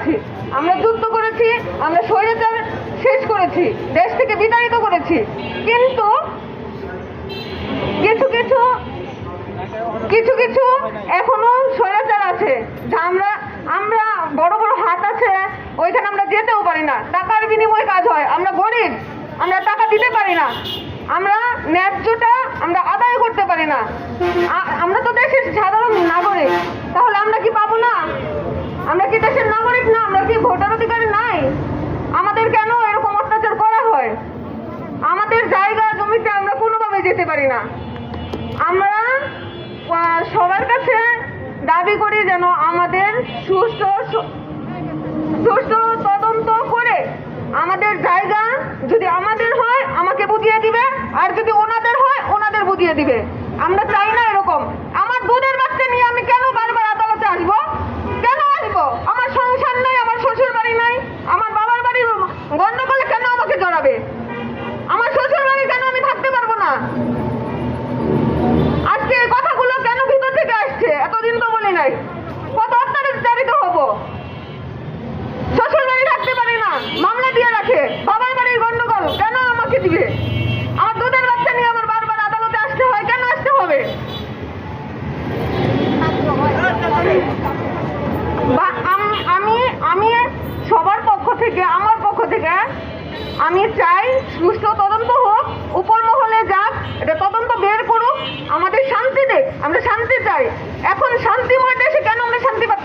আছি। আমরা যুদ্ধ করেছি, আমরা স্বৈরাচার শেষ করেছি, দেশ থেকে বিতাড়িত করেছি, কিন্তু কিছু কিছু কিছু কিছু এখনো স্বৈরাচার আছে, যা আমরা বড় বড় হাত আছে, ওইখানে আমরা যেতেও পারি না। টাকার বিনিময়ে কাজ হয়, আমরা গরিব, আমরা টাকা দিতে পারি না, আমরা ন্যায্যটা আমরা আদায় করতে পারি না। আমরা তো দেশের সাধারণ নাগরিক, তাহলে আমরা কি পাবো না? আমরা কি দেশের নাগরিক না? আমরা কি ভোটার অধিকার নাই? আমাদের কেন এরকম অত্যাচার করা হয়? আমাদের জায়গা জমিতে আমরা কোনোভাবে যেতে পারি না। আমরা সবার কাছে দাবি করি যেন আমাদের সুষ্ঠু তদন্ত করে আমাদের জায়গা যদি আমাদের হয় আমাকে বুঝিয়ে দিবে, আর যদি ওনাদের হয় ওনাদের বুঝিয়ে দিবে। আমরা চাই না এরকম। আমার দুধের বাচ্চা নিয়ে আমি কেন বারবার আদালতে আসবো? কেন আসবো? আমার সংসার নাই, আমার শ্বশুর বাড়ি নাই, আমার বাবার বাড়ি গন্ডগোলে কেন আমাকে জড়াবে? আমার শ্বশুর বাড়ি কেন আমি থাকতে পারবো না? আজকে এই কথাগুলো কেন ভিতর থেকে আসছে? এতদিন তো বলি নাই। কত অত্যাচারিত হবো? শ্বশুর বাড়ি থাকতে পারি না, মামলা দিয়ে রাখে, বাবার বাড়ির গন্ডগোল কেন আমাকে দিবে? আমার দুধের বাচ্চা নিয়ে আমার বারবার আদালতে আসতে হয়, কেন আসতে হবে? আমি সবার পক্ষ থেকে, আমার পক্ষ থেকে আমি চাই সুষ্ঠু তদন্ত হোক, উপর মহলে যাক, এটা তদন্ত বের করুক, আমাদের শান্তি দেখ। আমরা শান্তি চাই। এখন শান্তিময় দেশে কেন আমরা শান্তি পাচ্ছি?